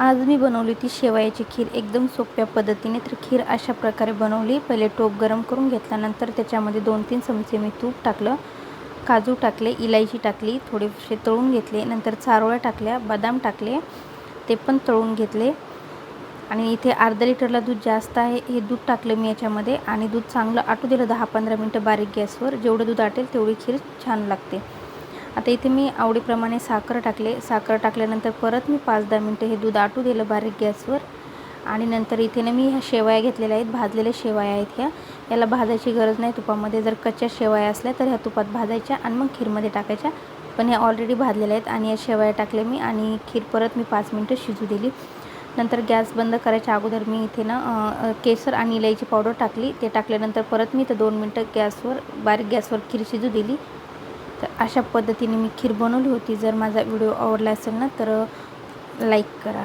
आज मी बनवली ती शेवयाची खीर एकदम सोप्या पद्धतीने. तर खीर अशा प्रकारे बनवली. पहिले टोप गरम करून घेतल्यानंतर त्याच्यामध्ये 2-3 चमचे मी तूप टाकलं, काजू टाकले, इलायची टाकली, थोडेसे तळून घेतले. नंतर चारोळ्या टाकल्या, बदाम टाकले, ते पण तळून घेतले. आणि इथे अर्धा लिटरला दूध जास्त आहे, हे दूध टाकलं मी याच्यामध्ये आणि दूध चांगलं आटू दिलं 10-15 मिनटं बारीक गॅसवर. जेवढं दूध आटेल तेवढी खीर छान लागते. आता इथे मी आवडीप्रमाणे साखर टाकले. साखर टाकल्यानंतर परत मी 5-10 मिनटं हे दूध आटू दिलं बारीक गॅसवर. आणि नंतर इथे मी ह्या शेवया घेतलेल्या आहेत, भाजलेल्या शेवया आहेत ह्या. याला भाजायची गरज नाही तुपामध्ये. जर कच्च्या शेवया असल्या तर ह्या तुपात भाजायच्या आणि मग खीरमध्ये टाकायच्या. पण ह्या ऑलरेडी भाजलेल्या आहेत आणि या शेवया टाकल्या मी आणि खीर परत मी 5 मिनटं शिजू दिली. नंतर गॅस बंद करायच्या अगोदर मी इथे केसर आणि इलायची पावडर टाकली. ते टाकल्यानंतर परत मी 2 मिनटं गॅसवर बारीक गॅसवर खीर शिजू दिली. तर अशा पद्धतीने मी खीर बनवली होती. जर माझा व्हिडिओ आवडला असेल ना तर लाईक करा.